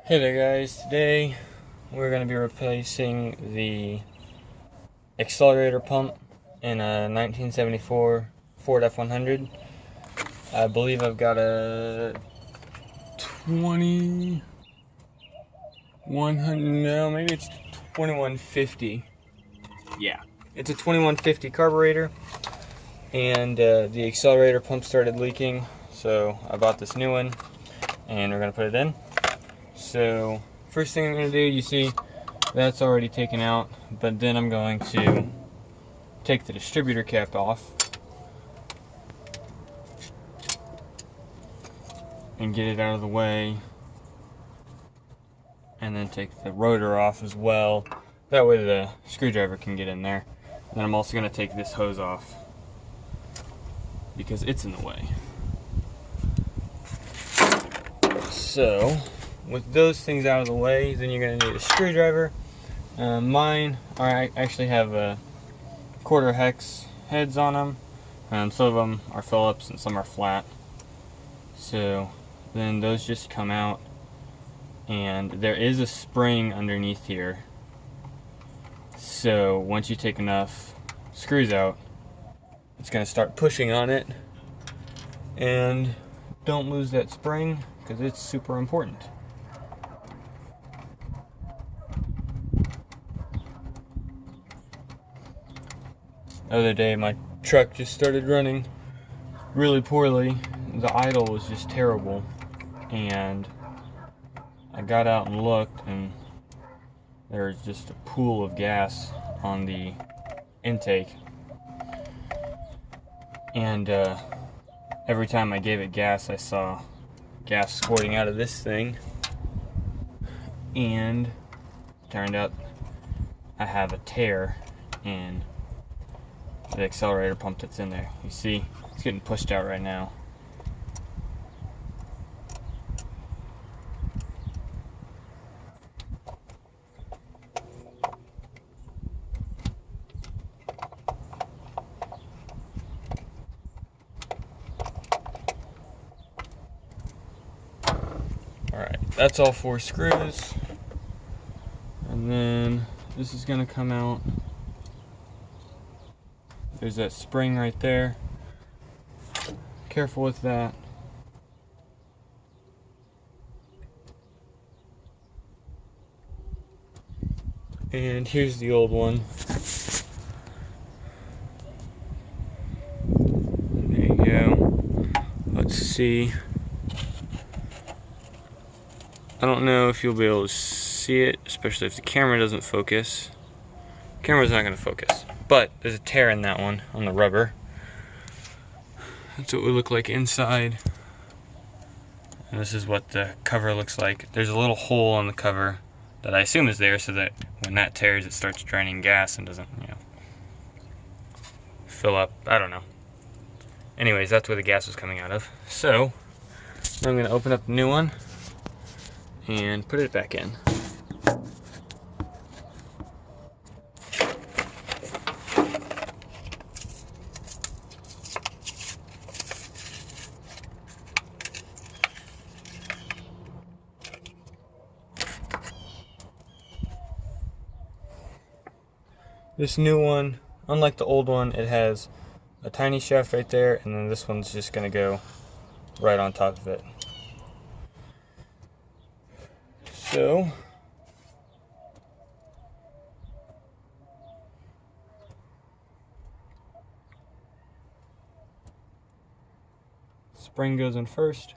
Hey there guys, today we're going to be replacing the accelerator pump in a 1974 Ford F100. I believe I've got a 2100, no, maybe it's 2150. Yeah, it's a 2150 carburetor, and the accelerator pump started leaking, so I bought this new one and we're going to put it in. So first thing I'm going to do, you see that's already taken out, but then I'm going to take the distributor cap off and get it out of the way, and then take the rotor off as well. That way the screwdriver can get in there. And then I'm also going to take this hose off because it's in the way. So with those things out of the way, then you're going to need a screwdriver. Mine I actually have a quarter hex heads on them. Some of them are Phillips and some are flat. So then those just come out, and there is a spring underneath here. So once you take enough screws out, it's going to start pushing on it. And don't lose that spring because it's super important. The other day my truck just started running really poorly. The idle was just terrible, and I got out and looked, and there was just a pool of gas on the intake, and every time I gave it gas I saw gas squirting out of this thing, and turned out I have a tear in the accelerator pump that's in there. You see, it's getting pushed out right now. Alright, that's all 4 screws. And then this is going to come out. There's that spring right there. Careful with that. And here's the old one. There you go. Let's see. I don't know if you'll be able to see it, especially if the camera doesn't focus. The camera's not going to focus. But there's a tear in that one on the rubber. That's what we look like inside. And this is what the cover looks like. There's a little hole on the cover that I assume is there so that when that tears it starts draining gas and doesn't, fill up. I don't know. Anyways, that's where the gas was coming out of. So I'm going to open up the new one and put it back in. This new one, unlike the old one, it has a tiny shaft right there, and then this one's just going to go right on top of it. So spring goes in first.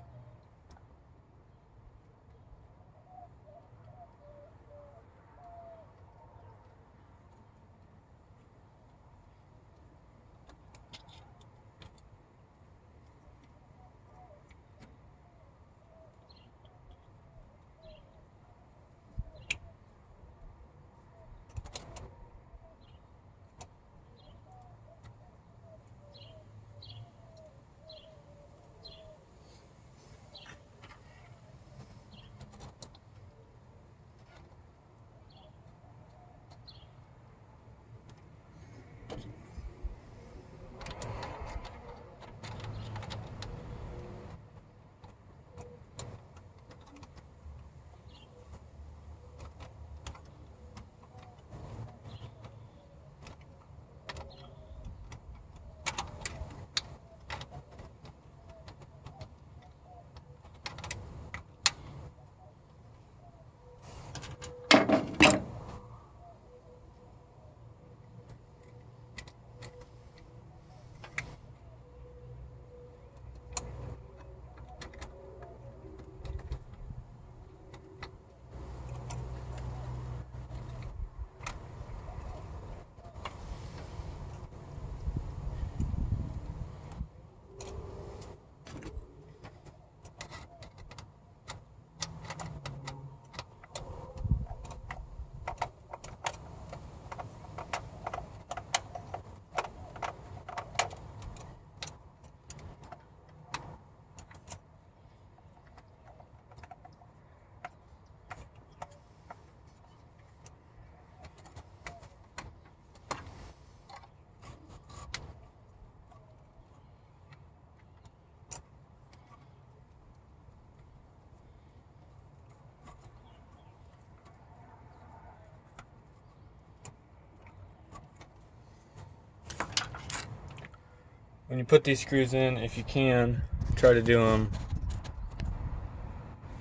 when you put these screws in, if you can, try to do them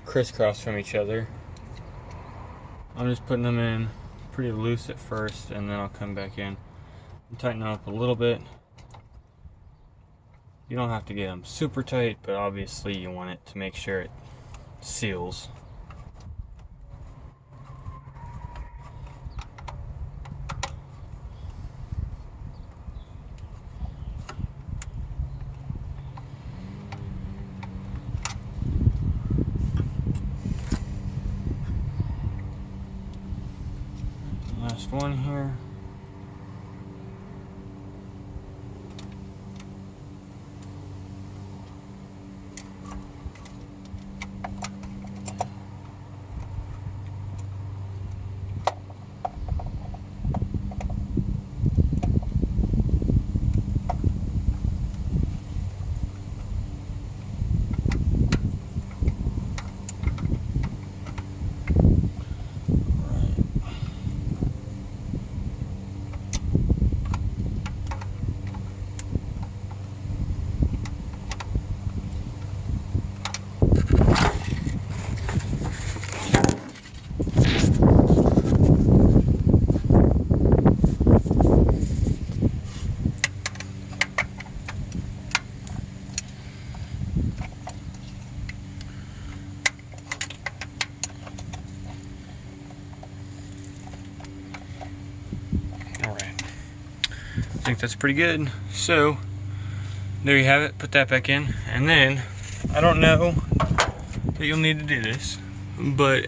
crisscross from each other. I'm just putting them in pretty loose at first, and then I'll come back in and tighten them up a little bit. You don't have to get them super tight, but obviously you want it to make sure it seals. Last one here. I think that's pretty good. So there you have it. Put that back in, and then I don't know that you'll need to do this, but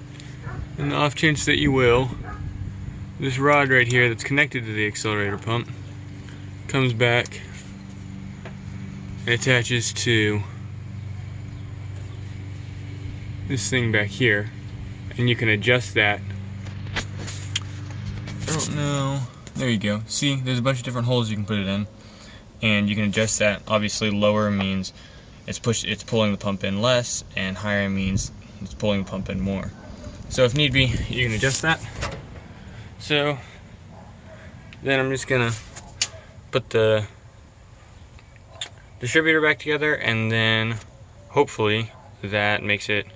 in the off chance that you will, this rod right here that's connected to the accelerator pump comes back and attaches to this thing back here, and you can adjust that. I don't know. There you go. See, there's a bunch of different holes you can put it in, and you can adjust that. Obviously, lower means it's pulling the pump in less, and higher means it's pulling the pump in more. So if need be, you can adjust that. So then I'm just gonna put the distributor back together, and then hopefully that makes it,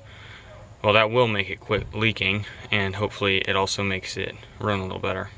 well, that will make it quit leaking, and hopefully it also makes it run a little better.